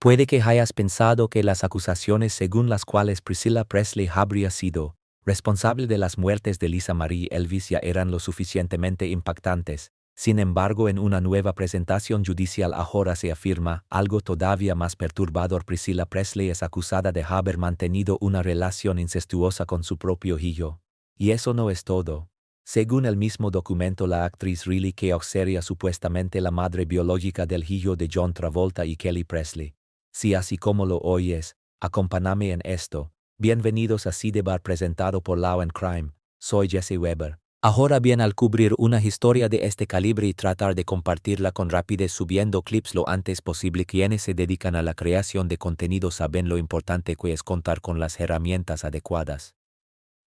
Puede que hayas pensado que las acusaciones según las cuales Priscilla Presley habría sido responsable de las muertes de Lisa Marie Elvis ya eran lo suficientemente impactantes. Sin embargo, en una nueva presentación judicial ahora se afirma algo todavía más perturbador. Priscilla Presley es acusada de haber mantenido una relación incestuosa con su propio hijo. Y eso no es todo. Según el mismo documento, la actriz Riley Keough sería supuestamente la madre biológica del hijo de John Travolta y Kelly Presley. Si así como lo oyes, acompáñame en esto. Bienvenidos a Sidebar presentado por Law and Crime. Soy Jesse Weber. Ahora bien, al cubrir una historia de este calibre y tratar de compartirla con rapidez subiendo clips lo antes posible, quienes se dedican a la creación de contenido saben lo importante que es contar con las herramientas adecuadas.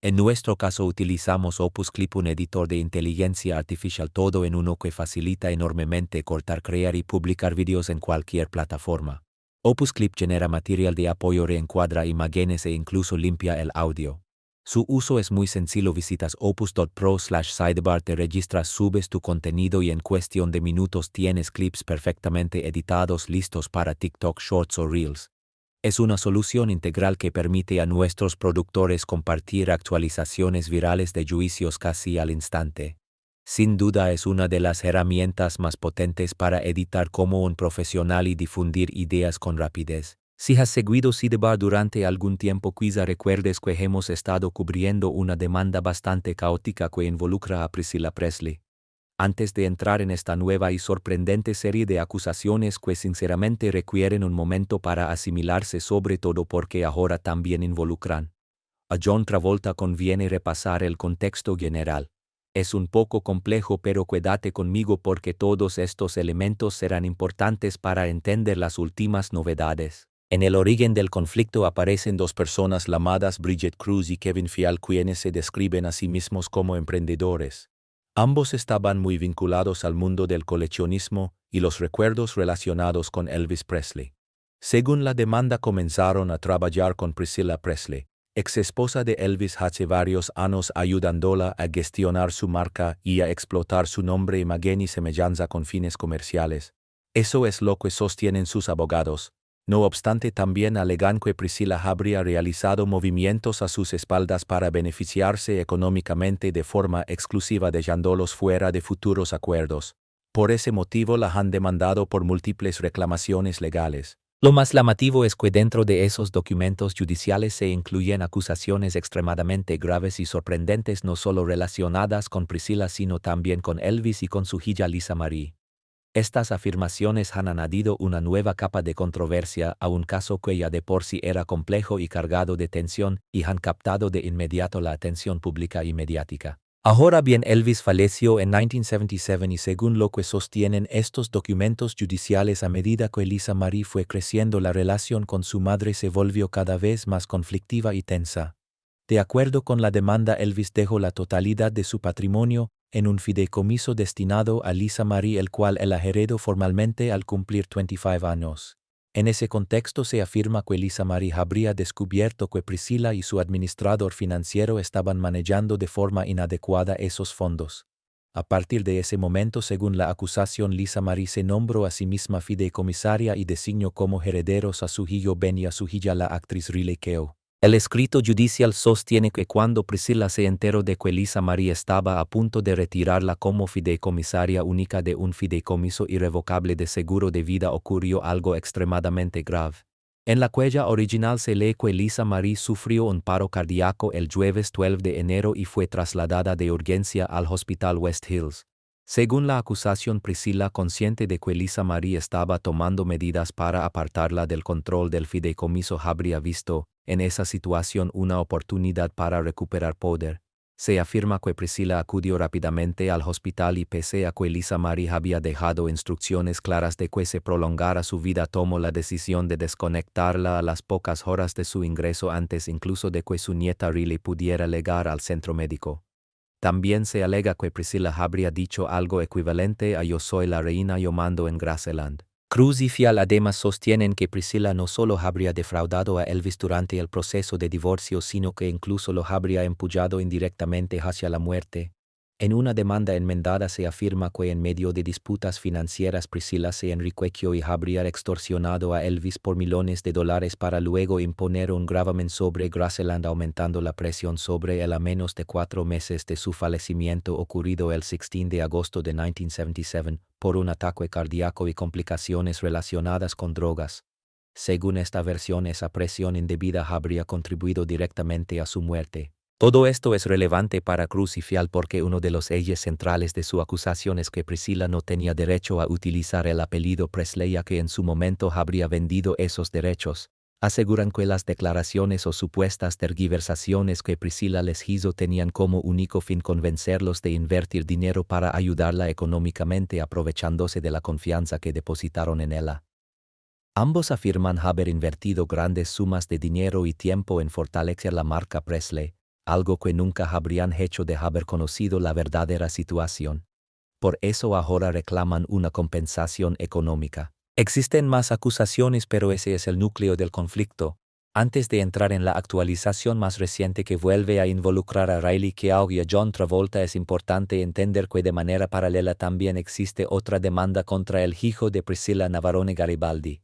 En nuestro caso utilizamos Opus Clip, un editor de inteligencia artificial todo en uno que facilita enormemente cortar, crear y publicar vídeos en cualquier plataforma. Opus Clip genera material de apoyo, reencuadra imágenes e incluso limpia el audio. Su uso es muy sencillo. Visitas opus.pro/sidebar, te registras, subes tu contenido y en cuestión de minutos tienes clips perfectamente editados listos para TikTok, Shorts o Reels. Es una solución integral que permite a nuestros productores compartir actualizaciones virales de juicios casi al instante. Sin duda es una de las herramientas más potentes para editar como un profesional y difundir ideas con rapidez. Si has seguido Sidebar durante algún tiempo, quizá recuerdes que hemos estado cubriendo una demanda bastante caótica que involucra a Priscilla Presley. Antes de entrar en esta nueva y sorprendente serie de acusaciones que sinceramente requieren un momento para asimilarse, sobre todo porque ahora también involucran a John Travolta, conviene repasar el contexto general. Es un poco complejo, pero quédate conmigo porque todos estos elementos serán importantes para entender las últimas novedades. En el origen del conflicto aparecen dos personas llamadas Bridget Cruz y Kevin Fial, quienes se describen a sí mismos como emprendedores. Ambos estaban muy vinculados al mundo del coleccionismo y los recuerdos relacionados con Elvis Presley. Según la demanda, comenzaron a trabajar con Priscilla Presley, ex esposa de Elvis, hace varios años, ayudándola a gestionar su marca y a explotar su nombre, imagen y semejanza con fines comerciales. Eso es lo que sostienen sus abogados. No obstante, también alegan que Priscilla habría realizado movimientos a sus espaldas para beneficiarse económicamente de forma exclusiva, dejándolos fuera de futuros acuerdos. Por ese motivo la han demandado por múltiples reclamaciones legales. Lo más llamativo es que dentro de esos documentos judiciales se incluyen acusaciones extremadamente graves y sorprendentes, no solo relacionadas con Priscilla sino también con Elvis y con su hija Lisa Marie. Estas afirmaciones han añadido una nueva capa de controversia a un caso que ya de por sí era complejo y cargado de tensión, y han captado de inmediato la atención pública y mediática. Ahora bien, Elvis falleció en 1977 y según lo que sostienen estos documentos judiciales, a medida que Lisa Marie fue creciendo, la relación con su madre se volvió cada vez más conflictiva y tensa. De acuerdo con la demanda, Elvis dejó la totalidad de su patrimonio en un fideicomiso destinado a Lisa Marie, el cual él heredó formalmente al cumplir 25 años. En ese contexto se afirma que Lisa Marie habría descubierto que Priscilla y su administrador financiero estaban manejando de forma inadecuada esos fondos. A partir de ese momento, según la acusación, Lisa Marie se nombró a sí misma fideicomisaria y designó como herederos a su hijo Ben y a su hija, la actriz Riley Keough. El escrito judicial sostiene que cuando Priscilla se enteró de que Lisa Marie estaba a punto de retirarla como fideicomisaria única de un fideicomiso irrevocable de seguro de vida, ocurrió algo extremadamente grave. En la queja original se lee que Lisa Marie sufrió un paro cardíaco el jueves 12 de enero y fue trasladada de urgencia al Hospital West Hills. Según la acusación, Priscilla, consciente de que Lisa Marie estaba tomando medidas para apartarla del control del fideicomiso, habría visto en esa situación una oportunidad para recuperar poder. Se afirma que Priscilla acudió rápidamente al hospital y, pese a que Lisa Marie había dejado instrucciones claras de que se prolongara su vida, tomó la decisión de desconectarla a las pocas horas de su ingreso, antes incluso de que su nieta Riley pudiera llegar al centro médico. También se alega que Priscilla habría dicho algo equivalente a "Yo soy la reina, yo mando" en Graceland. Cruz y Fial además sostienen que Priscilla no solo habría defraudado a Elvis durante el proceso de divorcio, sino que incluso lo habría empujado indirectamente hacia la muerte. En una demanda enmendada se afirma que en medio de disputas financieras Priscilla se enriqueció y habría extorsionado a Elvis por millones de dólares para luego imponer un gravamen sobre Graceland, aumentando la presión sobre él a menos de 4 meses de su fallecimiento ocurrido el 16 de agosto de 1977 por un ataque cardíaco y complicaciones relacionadas con drogas. Según esta versión, esa presión indebida habría contribuido directamente a su muerte. Todo esto es relevante para Cruz y Fial porque uno de los ejes centrales de su acusación es que Priscilla no tenía derecho a utilizar el apellido Presley, ya que en su momento habría vendido esos derechos. Aseguran que las declaraciones o supuestas tergiversaciones que Priscilla les hizo tenían como único fin convencerlos de invertir dinero para ayudarla económicamente, aprovechándose de la confianza que depositaron en ella. Ambos afirman haber invertido grandes sumas de dinero y tiempo en fortalecer la marca Presley, algo que nunca habrían hecho de haber conocido la verdadera situación. Por eso ahora reclaman una compensación económica. Existen más acusaciones, pero ese es el núcleo del conflicto. Antes de entrar en la actualización más reciente que vuelve a involucrar a Riley Keough y a John Travolta, es importante entender que de manera paralela también existe otra demanda contra el hijo de Priscilla Navarone Garibaldi.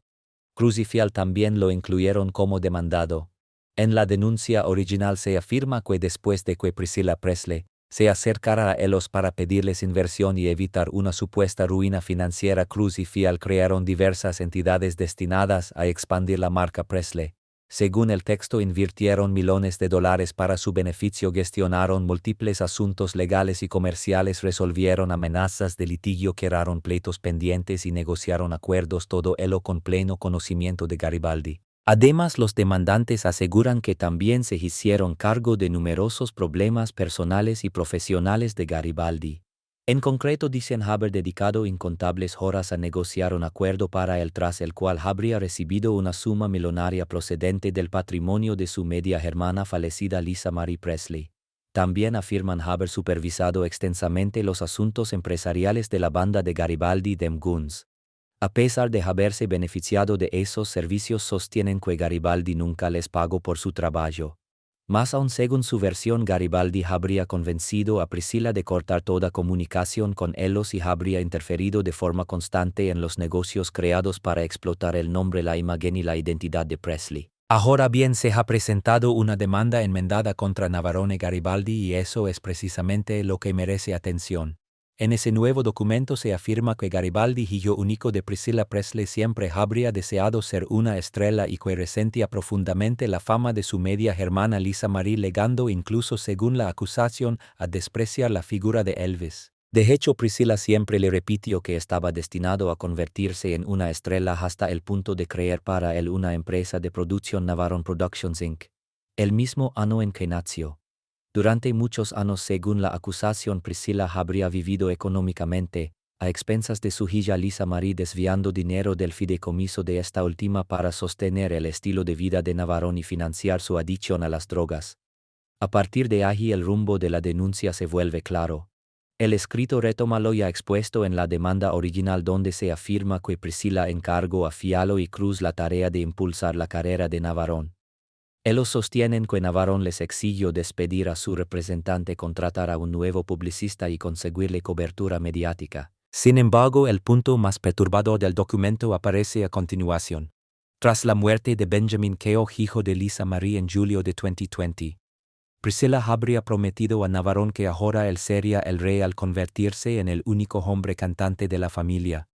Cruz y Fial también lo incluyeron como demandado. En la denuncia original se afirma que después de que Priscilla Presley se acercara a ellos para pedirles inversión y evitar una supuesta ruina financiera, Cruz y Fial crearon diversas entidades destinadas a expandir la marca Presley. Según el texto, invirtieron millones de dólares para su beneficio, gestionaron múltiples asuntos legales y comerciales, resolvieron amenazas de litigio, crearon pleitos pendientes y negociaron acuerdos, todo ello con pleno conocimiento de Garibaldi. Además, los demandantes aseguran que también se hicieron cargo de numerosos problemas personales y profesionales de Garibaldi. En concreto, dicen haber dedicado incontables horas a negociar un acuerdo para él, tras el cual habría recibido una suma millonaria procedente del patrimonio de su media hermana fallecida Lisa Marie Presley. También afirman haber supervisado extensamente los asuntos empresariales de la banda de Garibaldi, Them Goons. A pesar de haberse beneficiado de esos servicios, sostienen que Garibaldi nunca les pagó por su trabajo. Más aún, según su versión, Garibaldi habría convencido a Priscilla de cortar toda comunicación con ellos y habría interferido de forma constante en los negocios creados para explotar el nombre, la imagen y la identidad de Presley. Ahora bien, se ha presentado una demanda enmendada contra Navarone Garibaldi y eso es precisamente lo que merece atención. En ese nuevo documento se afirma que Garibaldi, hijo único de Priscilla Presley, siempre habría deseado ser una estrella y que resentía profundamente la fama de su media hermana Lisa Marie, llegando incluso, según la acusación, a despreciar la figura de Elvis. De hecho, Priscilla siempre le repitió que estaba destinado a convertirse en una estrella hasta el punto de crear para él una empresa de producción, Navarone Productions Inc., el mismo año en que nació. Durante muchos años, según la acusación, Priscilla habría vivido económicamente a expensas de su hija Lisa Marie, desviando dinero del fideicomiso de esta última para sostener el estilo de vida de Navarone y financiar su adicción a las drogas. A partir de ahí el rumbo de la denuncia se vuelve claro. El escrito retoma lo ya expuesto en la demanda original, donde se afirma que Priscilla encargó a Fialo y Cruz la tarea de impulsar la carrera de Navarone. Ellos sostienen que Navarone les exigió despedir a su representante, contratar a un nuevo publicista y conseguirle cobertura mediática. Sin embargo, el punto más perturbador del documento aparece a continuación. Tras la muerte de Benjamin Keough, hijo de Lisa Marie, en julio de 2020, Priscilla habría prometido a Navarone que ahora él sería el rey al convertirse en el único hombre cantante de la familia.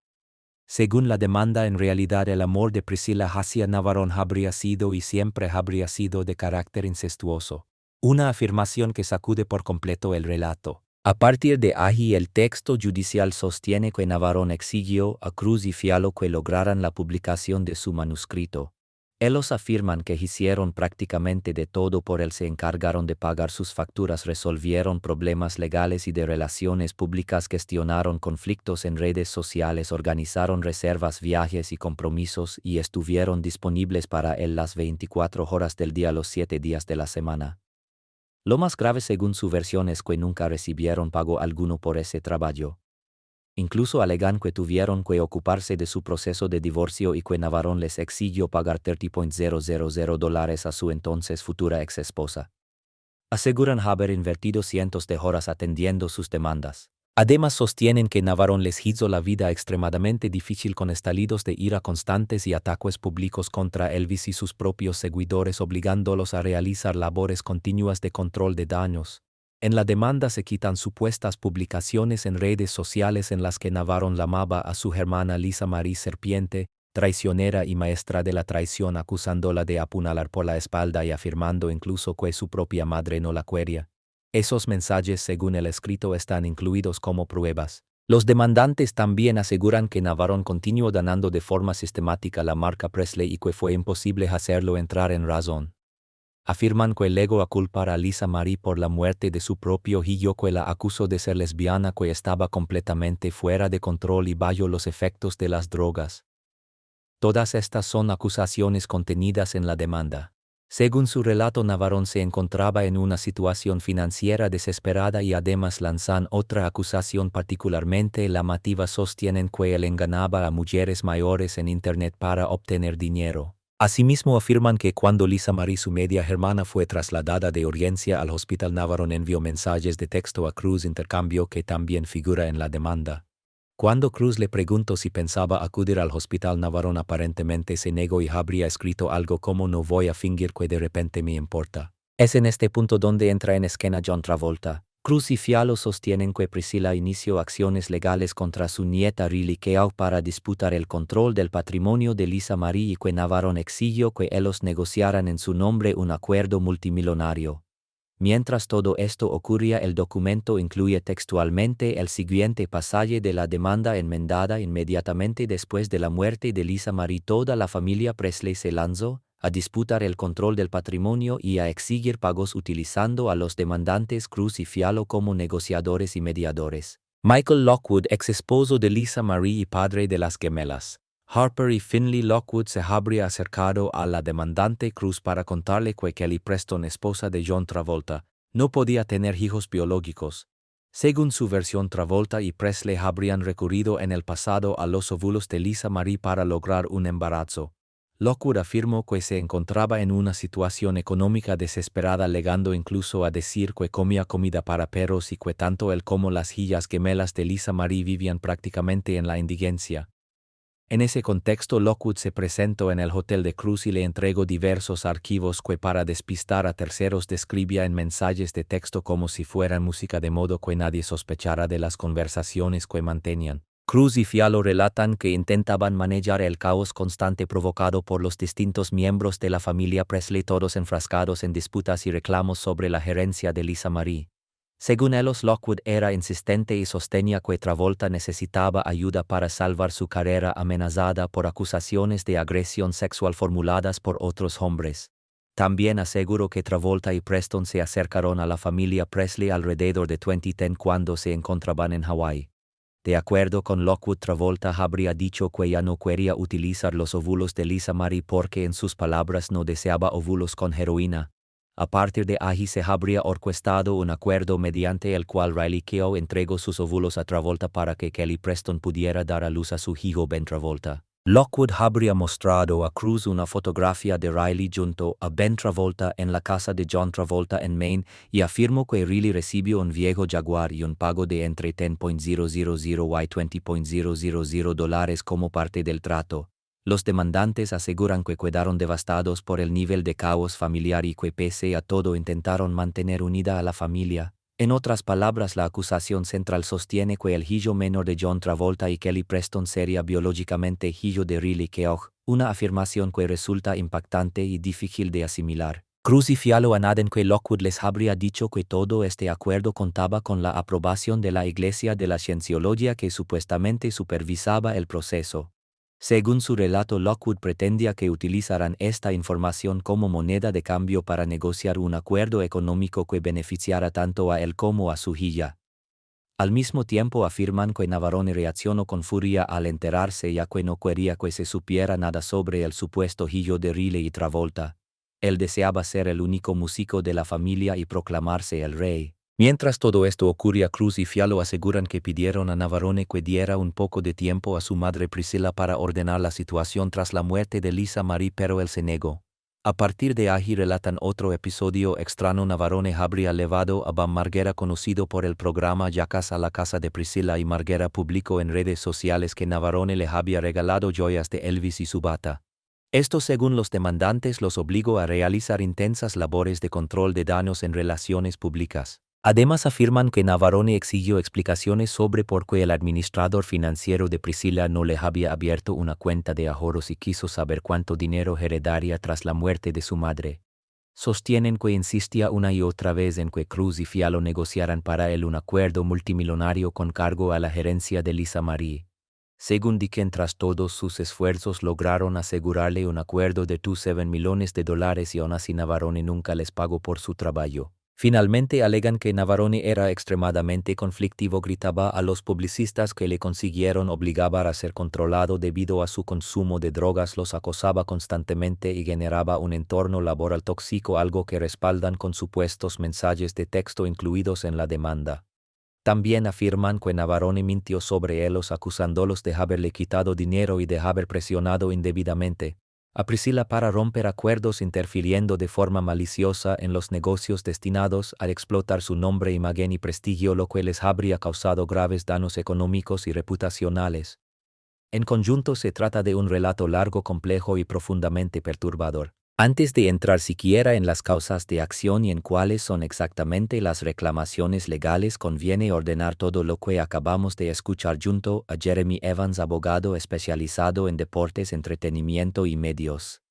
Según la demanda, en realidad el amor de Priscilla hacia Navarone habría sido y siempre habría sido de carácter incestuoso, una afirmación que sacude por completo el relato. A partir de ahí, el texto judicial sostiene que Navarone exigió a Cruz y Fialo que lograran la publicación de su manuscrito. Ellos afirman que hicieron prácticamente de todo por él, se encargaron de pagar sus facturas, resolvieron problemas legales y de relaciones públicas, gestionaron conflictos en redes sociales, organizaron reservas, viajes y compromisos y estuvieron disponibles para él las 24 horas del día, los 7 días de la semana. Lo más grave, según su versión, es que nunca recibieron pago alguno por ese trabajo. Incluso alegan que tuvieron que ocuparse de su proceso de divorcio y que Navarone les exigió pagar $30,000 a su entonces futura ex esposa. Aseguran haber invertido cientos de horas atendiendo sus demandas. Además sostienen que Navarone les hizo la vida extremadamente difícil con estallidos de ira constantes y ataques públicos contra Elvis y sus propios seguidores, obligándolos a realizar labores continuas de control de daños. En la demanda se quitan supuestas publicaciones en redes sociales en las que Navarone llamaba a su hermana Lisa Marie serpiente, traicionera y maestra de la traición, acusándola de apuñalar por la espalda y afirmando incluso que su propia madre no la quería. Esos mensajes, según el escrito, están incluidos como pruebas. Los demandantes también aseguran que Navarone continuó dañando de forma sistemática la marca Presley y que fue imposible hacerlo entrar en razón. Afirman que luego a culpar a Lisa Marie por la muerte de su propio hijo, que la acusó de ser lesbiana, que estaba completamente fuera de control y bajo los efectos de las drogas. Todas estas son acusaciones contenidas en la demanda. Según su relato, Navarone se encontraba en una situación financiera desesperada y además lanzan otra acusación particularmente llamativa. Sostienen que él engañaba a mujeres mayores en Internet para obtener dinero. Asimismo afirman que cuando Lisa Marie, su media hermana, fue trasladada de urgencia al hospital, Navarone envió mensajes de texto a Cruz, intercambio que también figura en la demanda. Cuando Cruz le preguntó si pensaba acudir al hospital, Navarone aparentemente se negó y habría escrito algo como: "No voy a fingir que de repente me importa". Es en este punto donde entra en escena John Travolta. Cruz y Fiallo sostienen que Priscilla inició acciones legales contra su nieta Riley Keough para disputar el control del patrimonio de Lisa Marie y que Navarone exigió que ellos negociaran en su nombre un acuerdo multimillonario. Mientras todo esto ocurría, el documento incluye textualmente el siguiente pasaje de la demanda enmendada: inmediatamente después de la muerte de Lisa Marie, toda la familia Presley se lanzó a disputar el control del patrimonio y a exigir pagos utilizando a los demandantes Cruz y Fiallo como negociadores y mediadores. Michael Lockwood, ex esposo de Lisa Marie y padre de las gemelas Harper y Finley Lockwood, se habría acercado a la demandante Cruz para contarle que Kelly Preston, esposa de John Travolta, no podía tener hijos biológicos. Según su versión, Travolta y Presley habrían recurrido en el pasado a los óvulos de Lisa Marie para lograr un embarazo. Lockwood afirmó que se encontraba en una situación económica desesperada, llegando incluso a decir que comía comida para perros y que tanto él como las hijas gemelas de Lisa Marie vivían prácticamente en la indigencia. En ese contexto, Lockwood se presentó en el hotel de Cruz y le entregó diversos archivos que, para despistar a terceros, describía en mensajes de texto como si fueran música, de modo que nadie sospechara de las conversaciones que mantenían. Cruz y Fiallo relatan que intentaban manejar el caos constante provocado por los distintos miembros de la familia Presley, todos enfrascados en disputas y reclamos sobre la herencia de Lisa Marie. Según ellos, Lockwood era insistente y sostenía que Travolta necesitaba ayuda para salvar su carrera, amenazada por acusaciones de agresión sexual formuladas por otros hombres. También aseguró que Travolta y Preston se acercaron a la familia Presley alrededor de 2010 cuando se encontraban en Hawái. De acuerdo con Lockwood, Travolta habría dicho que ya no quería utilizar los óvulos de Lisa Marie porque, en sus palabras, no deseaba óvulos con heroína. A partir de ahí se habría orquestado un acuerdo mediante el cual Riley Keough entregó sus óvulos a Travolta para que Kelly Preston pudiera dar a luz a su hijo Ben Travolta. Lockwood habría mostrado a Cruz una fotografía de Riley junto a Ben Travolta en la casa de John Travolta en Maine y afirmó que Riley recibió un viejo Jaguar y un pago de entre $10,000 y $20,000 como parte del trato. Los demandantes aseguran que quedaron devastados por el nivel de caos familiar y que, pese a todo, intentaron mantener unida a la familia. En otras palabras, la acusación central sostiene que el hijo menor de John Travolta y Kelly Preston sería biológicamente hijo de Riley Keough, una afirmación que resulta impactante y difícil de asimilar. Cruz y Fiallo añaden que Lockwood les habría dicho que todo este acuerdo contaba con la aprobación de la Iglesia de la Cienciología, que supuestamente supervisaba el proceso. Según su relato, Lockwood pretendía que utilizaran esta información como moneda de cambio para negociar un acuerdo económico que beneficiara tanto a él como a su hija. Al mismo tiempo afirman que Navarone reaccionó con furia al enterarse, ya que no quería que se supiera nada sobre el supuesto hijo de Riley y Travolta. Él deseaba ser el único músico de la familia y proclamarse el rey. Mientras todo esto ocurría, Cruz y Fiallo aseguran que pidieron a Navarone que diera un poco de tiempo a su madre Priscilla para ordenar la situación tras la muerte de Lisa Marie, pero él se negó. A partir de ahí relatan otro episodio extraño. Navarone habría llevado a Bam Margera, conocido por el programa Yacas, a la casa de Priscilla y Margera publicó en redes sociales que Navarone le había regalado joyas de Elvis y su bata. Esto, según los demandantes, los obligó a realizar intensas labores de control de daños en relaciones públicas. Además afirman que Navarone exigió explicaciones sobre por qué el administrador financiero de Priscilla no le había abierto una cuenta de ahorros y quiso saber cuánto dinero heredaría tras la muerte de su madre. Sostienen que insistía una y otra vez en que Cruz y Fiallo negociaran para él un acuerdo multimillonario con cargo a la gerencia de Lisa Marie. Según dicen, tras todos sus esfuerzos lograron asegurarle un acuerdo de $7 millones y aún así Navarone nunca les pagó por su trabajo. Finalmente alegan que Navarone era extremadamente conflictivo, gritaba a los publicistas que le consiguieron obligar a ser controlado debido a su consumo de drogas, los acosaba constantemente y generaba un entorno laboral tóxico, algo que respaldan con supuestos mensajes de texto incluidos en la demanda. También afirman que Navarone mintió sobre ellos, acusándolos de haberle quitado dinero y de haber presionado indebidamente a Priscilla para romper acuerdos, interfiriendo de forma maliciosa en los negocios destinados a explotar su nombre, imagen y prestigio, lo que les habría causado graves daños económicos y reputacionales. En conjunto se trata de un relato largo, complejo y profundamente perturbador. Antes de entrar siquiera en las causas de acción y en cuáles son exactamente las reclamaciones legales, conviene ordenar todo lo que acabamos de escuchar junto a Jeremy Evans, abogado especializado en deportes, entretenimiento y medios.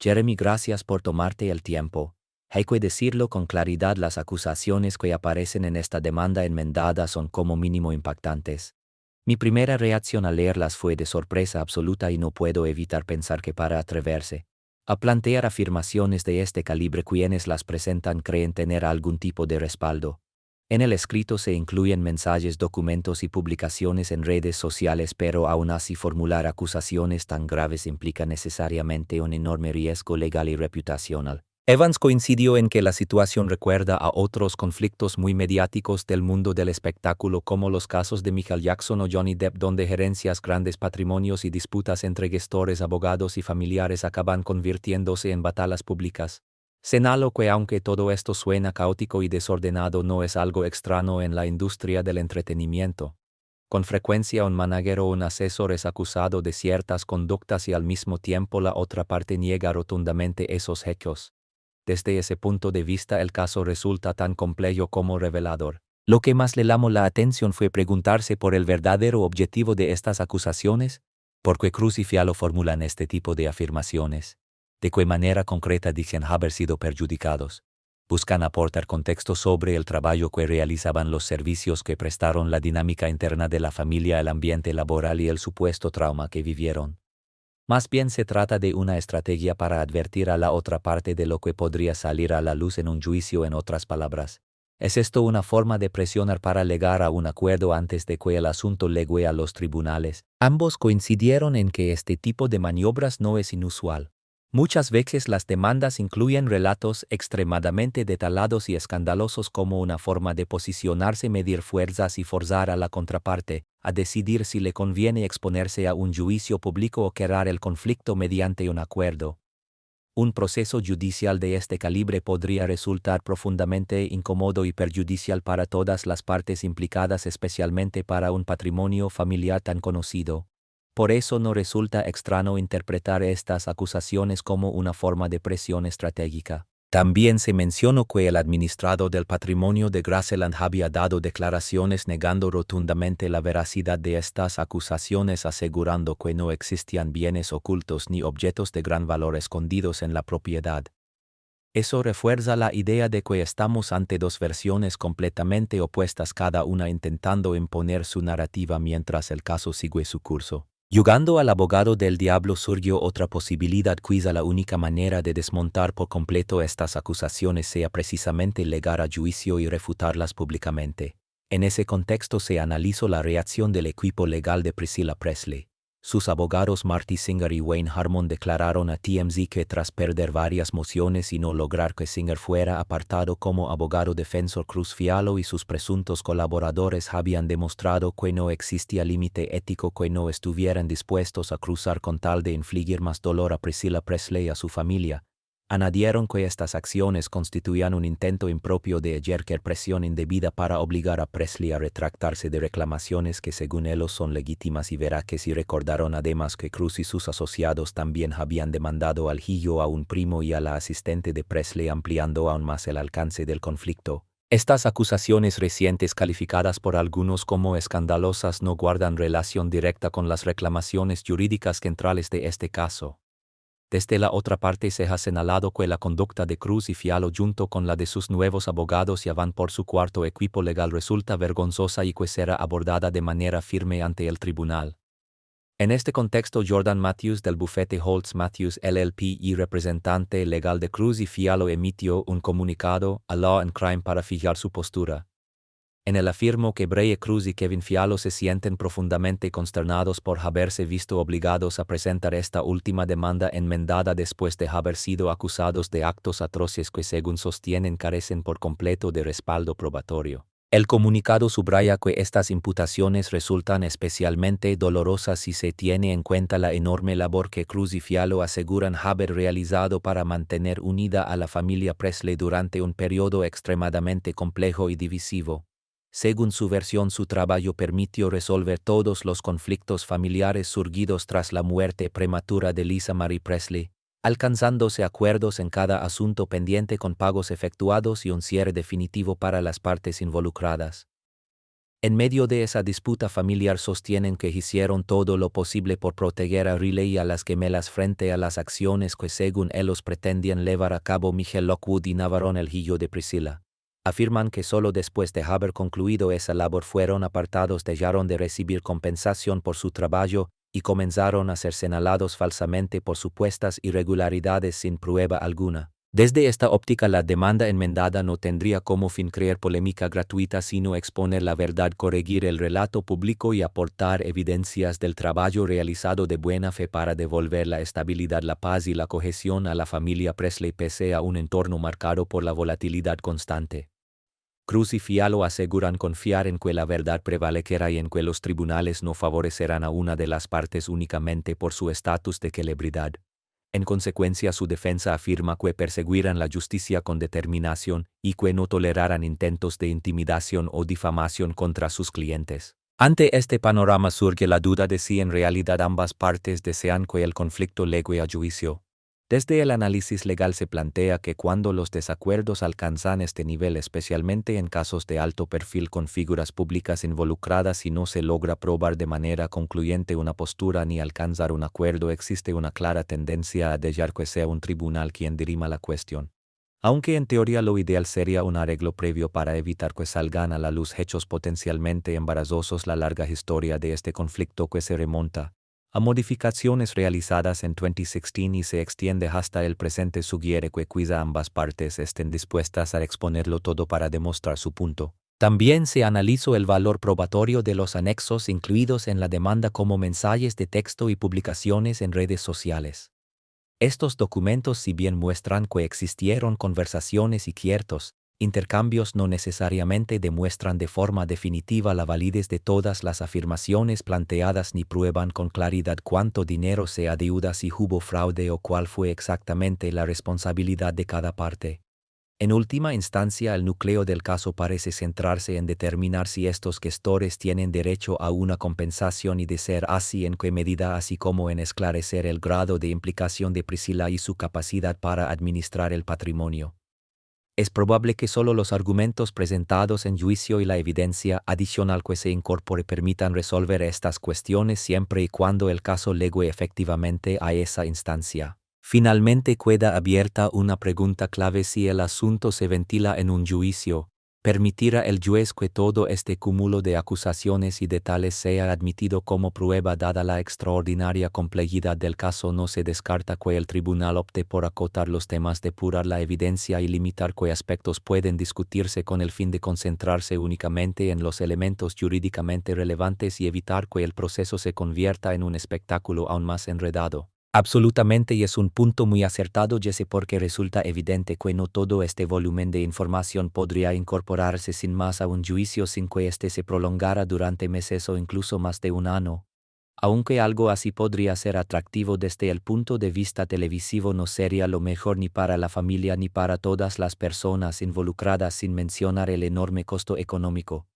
Jeremy, gracias por tomarte el tiempo. Hay que decirlo con claridad, las acusaciones que aparecen en esta demanda enmendada son como mínimo impactantes. Mi primera reacción al leerlas fue de sorpresa absoluta y no puedo evitar pensar que para atreverse a plantear afirmaciones de este calibre, quienes las presentan creen tener algún tipo de respaldo. En el escrito se incluyen mensajes, documentos y publicaciones en redes sociales, pero aún así formular acusaciones tan graves implica necesariamente un enorme riesgo legal y reputacional. Evans coincidió en que la situación recuerda a otros conflictos muy mediáticos del mundo del espectáculo, como los casos de Michael Jackson o Johnny Depp, donde gerencias, grandes patrimonios y disputas entre gestores, abogados y familiares acaban convirtiéndose en batallas públicas. Señalo que aunque todo esto suena caótico y desordenado, no es algo extraño en la industria del entretenimiento. Con frecuencia un manager o un asesor es acusado de ciertas conductas y al mismo tiempo la otra parte niega rotundamente esos hechos. Desde ese punto de vista el caso resulta tan complejo como revelador. Lo que más le llamó la atención fue preguntarse por el verdadero objetivo de estas acusaciones. ¿Por qué Cruz y Fiallo formulan este tipo de afirmaciones? ¿De qué manera concreta dicen haber sido perjudicados? Buscan aportar contexto sobre el trabajo que realizaban, los servicios que prestaron, la dinámica interna de la familia, el ambiente laboral y el supuesto trauma que vivieron. Más bien se trata de una estrategia para advertir a la otra parte de lo que podría salir a la luz en un juicio. En otras palabras, ¿es esto una forma de presionar para llegar a un acuerdo antes de que el asunto llegue a los tribunales? Ambos coincidieron en que este tipo de maniobras no es inusual. Muchas veces las demandas incluyen relatos extremadamente detallados y escandalosos como una forma de posicionarse, medir fuerzas y forzar a la contraparte a decidir si le conviene exponerse a un juicio público o crear el conflicto mediante un acuerdo. Un proceso judicial de este calibre podría resultar profundamente incómodo y perjudicial para todas las partes implicadas, especialmente para un patrimonio familiar tan conocido. Por eso no resulta extraño interpretar estas acusaciones como una forma de presión estratégica. También se mencionó que el administrador del patrimonio de Graceland había dado declaraciones negando rotundamente la veracidad de estas acusaciones, asegurando que no existían bienes ocultos ni objetos de gran valor escondidos en la propiedad. Eso refuerza la idea de que estamos ante dos versiones completamente opuestas, cada una intentando imponer su narrativa mientras el caso sigue su curso. Jugando al abogado del diablo, surgió otra posibilidad. Quizá la única manera de desmontar por completo estas acusaciones sea precisamente llegar a juicio y refutarlas públicamente. En ese contexto se analizó la reacción del equipo legal de Priscilla Presley. Sus abogados Marty Singer y Wayne Harmon declararon a TMZ que tras perder varias mociones y no lograr que Singer fuera apartado como abogado defensor, Cruz, Fiallo y sus presuntos colaboradores habían demostrado que no existía límite ético que no estuvieran dispuestos a cruzar con tal de infligir más dolor a Priscilla Presley y a su familia. Añadieron que estas acciones constituían un intento impropio de ejercer presión indebida para obligar a Presley a retractarse de reclamaciones que según ellos son legítimas y veraces, y recordaron además que Cruz y sus asociados también habían demandado al hijo, a un primo y a la asistente de Presley, ampliando aún más el alcance del conflicto. Estas acusaciones recientes, calificadas por algunos como escandalosas, no guardan relación directa con las reclamaciones jurídicas centrales de este caso. Desde la otra parte se ha señalado que la conducta de Cruz y Fiallo junto con la de sus nuevos abogados y van por su cuarto equipo legal resulta vergonzosa y que será abordada de manera firme ante el tribunal. En este contexto, Jordan Matthews del bufete Holtz Matthews LLP y representante legal de Cruz y Fiallo emitió un comunicado a Law and Crime para fijar su postura. En él afirmó que Brea Cruz y Kevin Fiallo se sienten profundamente consternados por haberse visto obligados a presentar esta última demanda enmendada después de haber sido acusados de actos atroces que, según sostienen, carecen por completo de respaldo probatorio. El comunicado subraya que estas imputaciones resultan especialmente dolorosas si se tiene en cuenta la enorme labor que Cruz y Fiallo aseguran haber realizado para mantener unida a la familia Presley durante un periodo extremadamente complejo y divisivo. Según su versión, su trabajo permitió resolver todos los conflictos familiares surgidos tras la muerte prematura de Lisa Marie Presley, alcanzándose acuerdos en cada asunto pendiente con pagos efectuados y un cierre definitivo para las partes involucradas. En medio de esa disputa familiar sostienen que hicieron todo lo posible por proteger a Riley y a las gemelas frente a las acciones que según ellos pretendían llevar a cabo Michael Lockwood y Navarone, el hijo de Priscilla. Afirman que solo después de haber concluido esa labor fueron apartados, dejaron de recibir compensación por su trabajo y comenzaron a ser señalados falsamente por supuestas irregularidades sin prueba alguna. Desde esta óptica, la demanda enmendada no tendría como fin crear polémica gratuita, sino exponer la verdad, corregir el relato público y aportar evidencias del trabajo realizado de buena fe para devolver la estabilidad, la paz y la cohesión a la familia Presley pese a un entorno marcado por la volatilidad constante. Cruz y Fiallo aseguran confiar en que la verdad prevalecerá y en que los tribunales no favorecerán a una de las partes únicamente por su estatus de celebridad. En consecuencia, su defensa afirma que perseguirán la justicia con determinación y que no tolerarán intentos de intimidación o difamación contra sus clientes. Ante este panorama surge la duda de si en realidad ambas partes desean que el conflicto llegue a juicio. Desde el análisis legal se plantea que cuando los desacuerdos alcanzan este nivel, especialmente en casos de alto perfil con figuras públicas involucradas y no se logra probar de manera concluyente una postura ni alcanzar un acuerdo, existe una clara tendencia a dejar que sea un tribunal quien dirima la cuestión. Aunque en teoría lo ideal sería un arreglo previo para evitar que salgan a la luz hechos potencialmente embarazosos, la larga historia de este conflicto que se remonta a modificaciones realizadas en 2016 y se extiende hasta el presente sugiere que quizá ambas partes estén dispuestas a exponerlo todo para demostrar su punto. También se analizó el valor probatorio de los anexos incluidos en la demanda como mensajes de texto y publicaciones en redes sociales. Estos documentos, si bien muestran que existieron conversaciones y ciertos intercambios, no necesariamente demuestran de forma definitiva la validez de todas las afirmaciones planteadas ni prueban con claridad cuánto dinero se adeuda, si hubo fraude o cuál fue exactamente la responsabilidad de cada parte. En última instancia, el núcleo del caso parece centrarse en determinar si estos gestores tienen derecho a una compensación y, de ser así, en qué medida, así como en esclarecer el grado de implicación de Priscilla y su capacidad para administrar el patrimonio. Es probable que solo los argumentos presentados en juicio y la evidencia adicional que se incorpore permitan resolver estas cuestiones siempre y cuando el caso llegue efectivamente a esa instancia. Finalmente queda abierta una pregunta clave: si el asunto se ventila en un juicio, ¿permitirá el juez que todo este cúmulo de acusaciones y detalles sea admitido como prueba? Dada la extraordinaria complejidad del caso, no se descarta que el tribunal opte por acotar los temas, depurar la evidencia y limitar qué aspectos pueden discutirse con el fin de concentrarse únicamente en los elementos jurídicamente relevantes y evitar que el proceso se convierta en un espectáculo aún más enredado. Absolutamente, y es un punto muy acertado, Jesse, porque resulta evidente que no todo este volumen de información podría incorporarse sin más a un juicio sin que éste se prolongara durante meses o incluso más de un año. Aunque algo así podría ser atractivo desde el punto de vista televisivo, no sería lo mejor ni para la familia ni para todas las personas involucradas, sin mencionar el enorme costo económico.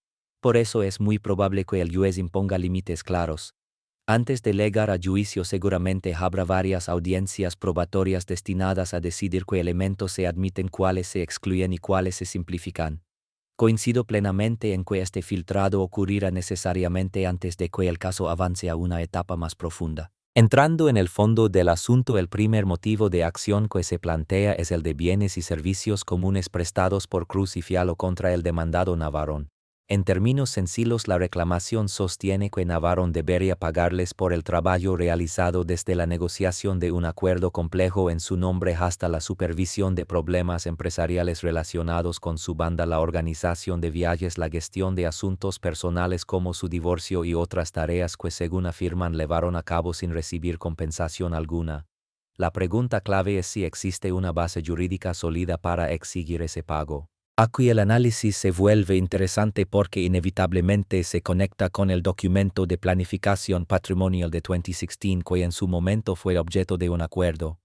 Por eso es muy probable que el juez imponga límites claros. Antes de llegar a juicio, seguramente habrá varias audiencias probatorias destinadas a decidir qué elementos se admiten, cuáles se excluyen y cuáles se simplifican. Coincido plenamente en que este filtrado ocurrirá necesariamente antes de que el caso avance a una etapa más profunda. Entrando en el fondo del asunto, el primer motivo de acción que se plantea es el de bienes y servicios comunes prestados por Cruz y Fialo contra el demandado Navarón. En términos sencillos, la reclamación sostiene que Navarón debería pagarles por el trabajo realizado desde la negociación de un acuerdo complejo en su nombre hasta la supervisión de problemas empresariales relacionados con su banda, la organización de viajes, la gestión de asuntos personales como su divorcio y otras tareas que, según afirman, llevaron a cabo sin recibir compensación alguna. La pregunta clave es si existe una base jurídica sólida para exigir ese pago. Aquí el análisis se vuelve interesante porque inevitablemente se conecta con el documento de planificación patrimonial de 2016 que en su momento fue objeto de un acuerdo.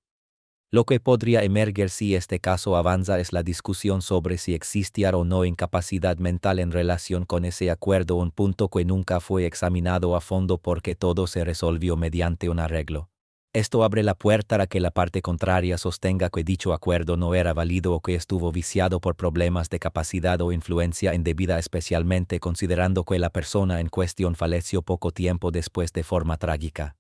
Lo que podría emerger si este caso avanza es la discusión sobre si existía o no incapacidad mental en relación con ese acuerdo, un punto que nunca fue examinado a fondo porque todo se resolvió mediante un arreglo. Esto abre la puerta a que la parte contraria sostenga que dicho acuerdo no era válido o que estuvo viciado por problemas de capacidad o influencia indebida, especialmente considerando que la persona en cuestión falleció poco tiempo después de forma trágica.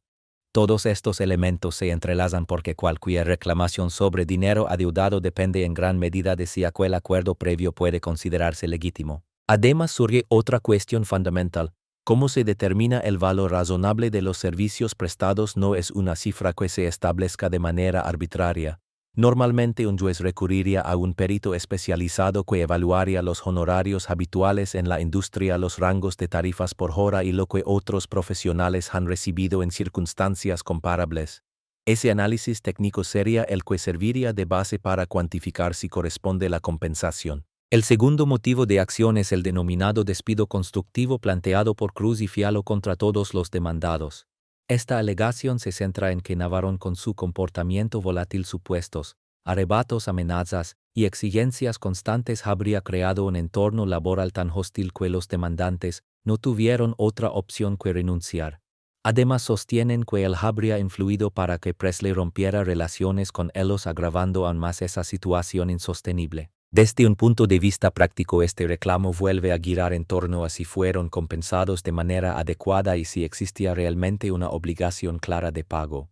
Todos estos elementos se entrelazan porque cualquier reclamación sobre dinero adeudado depende en gran medida de si aquel acuerdo previo puede considerarse legítimo. Además, surge otra cuestión fundamental. ¿Cómo se determina el valor razonable de los servicios prestados? No es una cifra que se establezca de manera arbitraria. Normalmente un juez recurriría a un perito especializado que evaluaría los honorarios habituales en la industria, los rangos de tarifas por hora y lo que otros profesionales han recibido en circunstancias comparables. Ese análisis técnico sería el que serviría de base para cuantificar si corresponde la compensación. El segundo motivo de acción es el denominado despido constructivo planteado por Cruz y Fialo contra todos los demandados. Esta alegación se centra en que Navarón, con su comportamiento volátil, supuestos arrebatos, amenazas y exigencias constantes, habría creado un entorno laboral tan hostil que los demandantes no tuvieron otra opción que renunciar. Además, sostienen que él habría influido para que Presley rompiera relaciones con ellos, agravando aún más esa situación insostenible. Desde un punto de vista práctico, este reclamo vuelve a girar en torno a si fueron compensados de manera adecuada y si existía realmente una obligación clara de pago.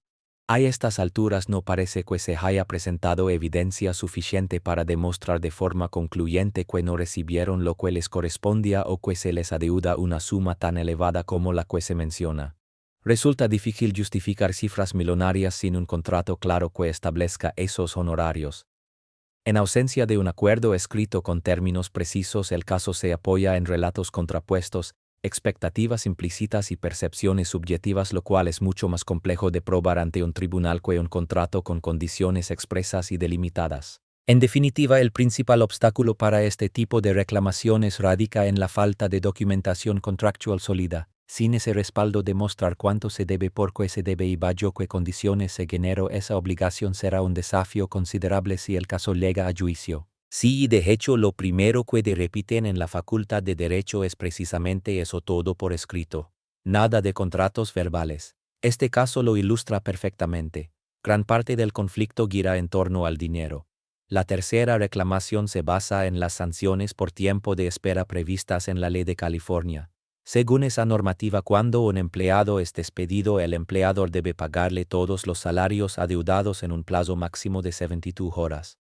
A estas alturas no parece que se haya presentado evidencia suficiente para demostrar de forma concluyente que no recibieron lo que les correspondía o que se les adeuda una suma tan elevada como la que se menciona. Resulta difícil justificar cifras millonarias sin un contrato claro que establezca esos honorarios. En ausencia de un acuerdo escrito con términos precisos, el caso se apoya en relatos contrapuestos, expectativas implícitas y percepciones subjetivas, lo cual es mucho más complejo de probar ante un tribunal que un contrato con condiciones expresas y delimitadas. En definitiva, el principal obstáculo para este tipo de reclamaciones radica en la falta de documentación contractual sólida. Sin ese respaldo de mostrar cuánto se debe, por qué se debe y bajo qué condiciones se generó esa obligación, será un desafío considerable si el caso llega a juicio. Sí, de hecho, lo primero que repiten en la Facultad de Derecho es precisamente eso: todo por escrito. Nada de contratos verbales. Este caso lo ilustra perfectamente. Gran parte del conflicto gira en torno al dinero. La tercera reclamación se basa en las sanciones por tiempo de espera previstas en la ley de California. Según esa normativa, cuando un empleado es despedido, el empleador debe pagarle todos los salarios adeudados en un plazo máximo de 72 horas.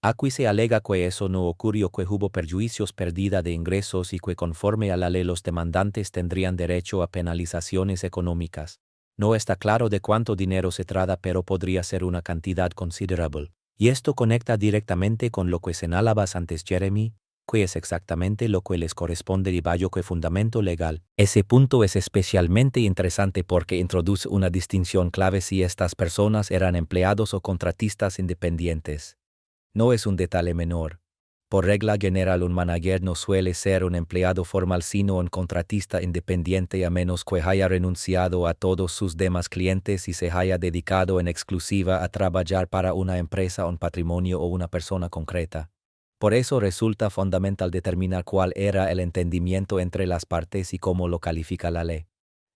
Aquí se alega que eso no ocurrió, que hubo perjuicios, pérdida de ingresos y que conforme a la ley los demandantes tendrían derecho a penalizaciones económicas. No está claro de cuánto dinero se trata, pero podría ser una cantidad considerable. Y esto conecta directamente con lo que señalabas antes, Jeremy, que es exactamente lo que les corresponde y bajo qué fundamento legal. Ese punto es especialmente interesante porque introduce una distinción clave si estas personas eran empleados o contratistas independientes. No es un detalle menor. Por regla general, un manager no suele ser un empleado formal sino un contratista independiente a menos que haya renunciado a todos sus demás clientes y se haya dedicado en exclusiva a trabajar para una empresa, un patrimonio o una persona concreta. Por eso resulta fundamental determinar cuál era el entendimiento entre las partes y cómo lo califica la ley.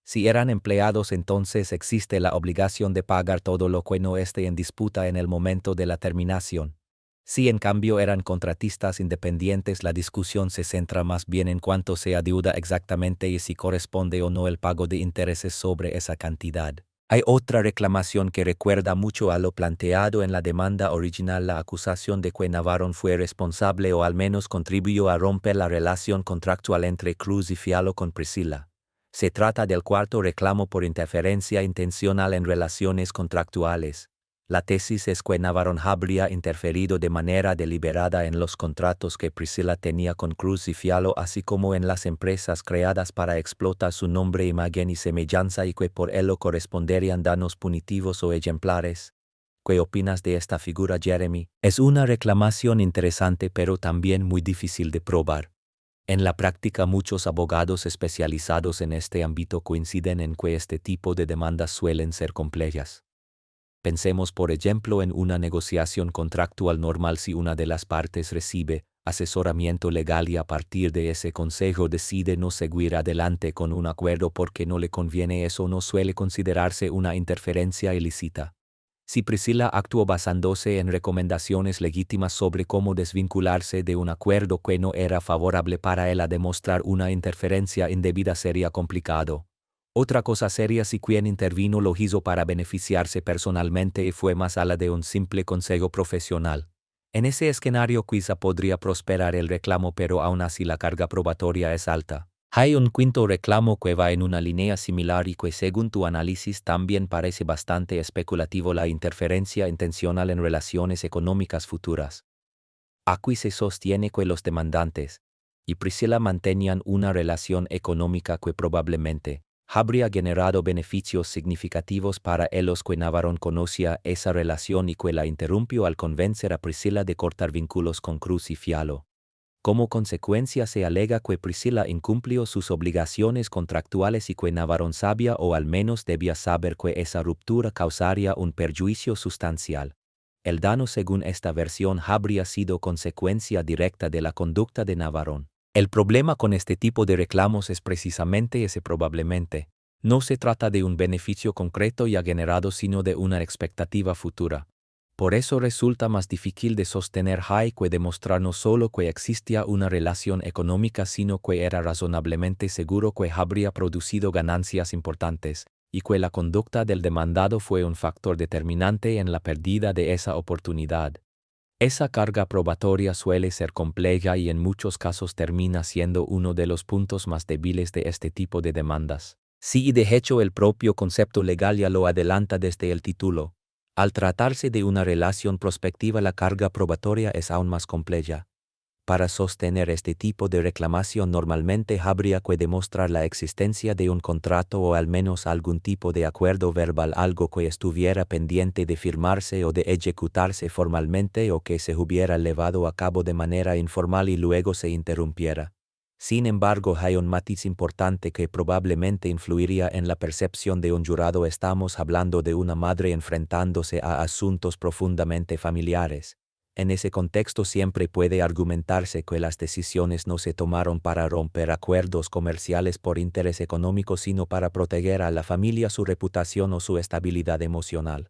Si eran empleados, entonces existe la obligación de pagar todo lo que no esté en disputa en el momento de la terminación. Si en cambio eran contratistas independientes, la discusión se centra más bien en cuánto se adeuda exactamente y si corresponde o no el pago de intereses sobre esa cantidad. Hay otra reclamación que recuerda mucho a lo planteado en la demanda original, la acusación de que Navarone fue responsable o al menos contribuyó a romper la relación contractual entre Cruz y Fialo con Priscilla. Se trata del cuarto reclamo por interferencia intencional en relaciones contractuales. La tesis es que Navarone habría interferido de manera deliberada en los contratos que Priscilla tenía con Cruz y Fialo, así como en las empresas creadas para explotar su nombre, imagen y semejanza, y que por ello corresponderían daños punitivos o ejemplares. ¿Qué opinas de esta figura, Jeremy? Es una reclamación interesante pero también muy difícil de probar. En la práctica, muchos abogados especializados en este ámbito coinciden en que este tipo de demandas suelen ser complejas. Pensemos, por ejemplo, en una negociación contractual normal. Si una de las partes recibe asesoramiento legal y a partir de ese consejo decide no seguir adelante con un acuerdo porque no le conviene, eso no suele considerarse una interferencia ilícita. Si Priscilla actuó basándose en recomendaciones legítimas sobre cómo desvincularse de un acuerdo que no era favorable para él, a demostrar una interferencia indebida sería complicado. Otra cosa sería si quien intervino lo hizo para beneficiarse personalmente y fue más allá de un simple consejo profesional. En ese escenario quizá podría prosperar el reclamo, pero aún así la carga probatoria es alta. Hay un quinto reclamo que va en una línea similar y que, según tu análisis, también parece bastante especulativo: la interferencia intencional en relaciones económicas futuras. Aquí se sostiene que los demandantes y Priscilla mantenían una relación económica que probablemente habría generado beneficios significativos para ellos, que Navarone conocía esa relación y que la interrumpió al convencer a Priscilla de cortar vínculos con Cruz y Fialo. Como consecuencia, se alega que Priscilla incumplió sus obligaciones contractuales y que Navarone sabía, o al menos debía saber, que esa ruptura causaría un perjuicio sustancial. El daño, según esta versión, habría sido consecuencia directa de la conducta de Navarone. El problema con este tipo de reclamos es precisamente ese: probablemente no se trata de un beneficio concreto ya generado, sino de una expectativa futura. Por eso resulta más difícil de sostener. Hay que demostrar no solo que existía una relación económica, sino que era razonablemente seguro que habría producido ganancias importantes, y que la conducta del demandado fue un factor determinante en la pérdida de esa oportunidad. Esa carga probatoria suele ser compleja y en muchos casos termina siendo uno de los puntos más débiles de este tipo de demandas. Sí, y de hecho el propio concepto legal ya lo adelanta desde el título. Al tratarse de una relación prospectiva, la carga probatoria es aún más compleja. Para sostener este tipo de reclamación, normalmente habría que demostrar la existencia de un contrato o al menos algún tipo de acuerdo verbal, algo que estuviera pendiente de firmarse o de ejecutarse formalmente, o que se hubiera llevado a cabo de manera informal y luego se interrumpiera. Sin embargo, hay un matiz importante que probablemente influiría en la percepción de un jurado. Estamos hablando de una madre enfrentándose a asuntos profundamente familiares. En ese contexto siempre puede argumentarse que las decisiones no se tomaron para romper acuerdos comerciales por interés económico, sino para proteger a la familia, su reputación o su estabilidad emocional.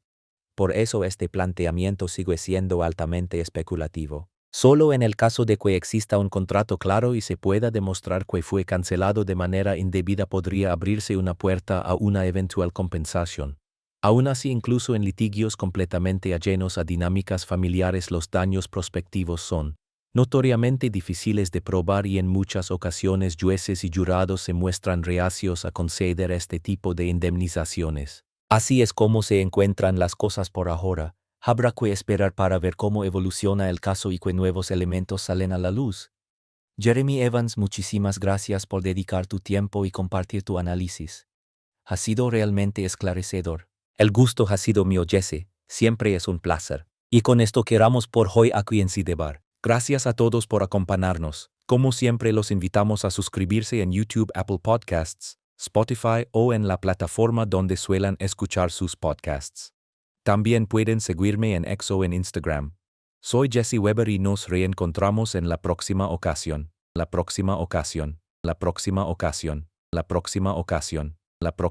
Por eso este planteamiento sigue siendo altamente especulativo. Solo en el caso de que exista un contrato claro y se pueda demostrar que fue cancelado de manera indebida podría abrirse una puerta a una eventual compensación. Aún así, incluso en litigios completamente ajenos a dinámicas familiares, los daños prospectivos son notoriamente difíciles de probar y en muchas ocasiones jueces y jurados se muestran reacios a conceder este tipo de indemnizaciones. Así es como se encuentran las cosas por ahora. Habrá que esperar para ver cómo evoluciona el caso y qué nuevos elementos salen a la luz. Jeremy Evans, muchísimas gracias por dedicar tu tiempo y compartir tu análisis. Ha sido realmente esclarecedor. El gusto ha sido mío, Jesse. Siempre es un placer. Y con esto quedamos por hoy aquí en Sidebar. Gracias a todos por acompañarnos. Como siempre los invitamos a suscribirse en YouTube, Apple Podcasts, Spotify o en la plataforma donde suelan escuchar sus podcasts. También pueden seguirme en X o en Instagram. Soy Jesse Weber y nos reencontramos en la próxima ocasión. La próxima ocasión. La próxima ocasión. La próxima ocasión. La próxima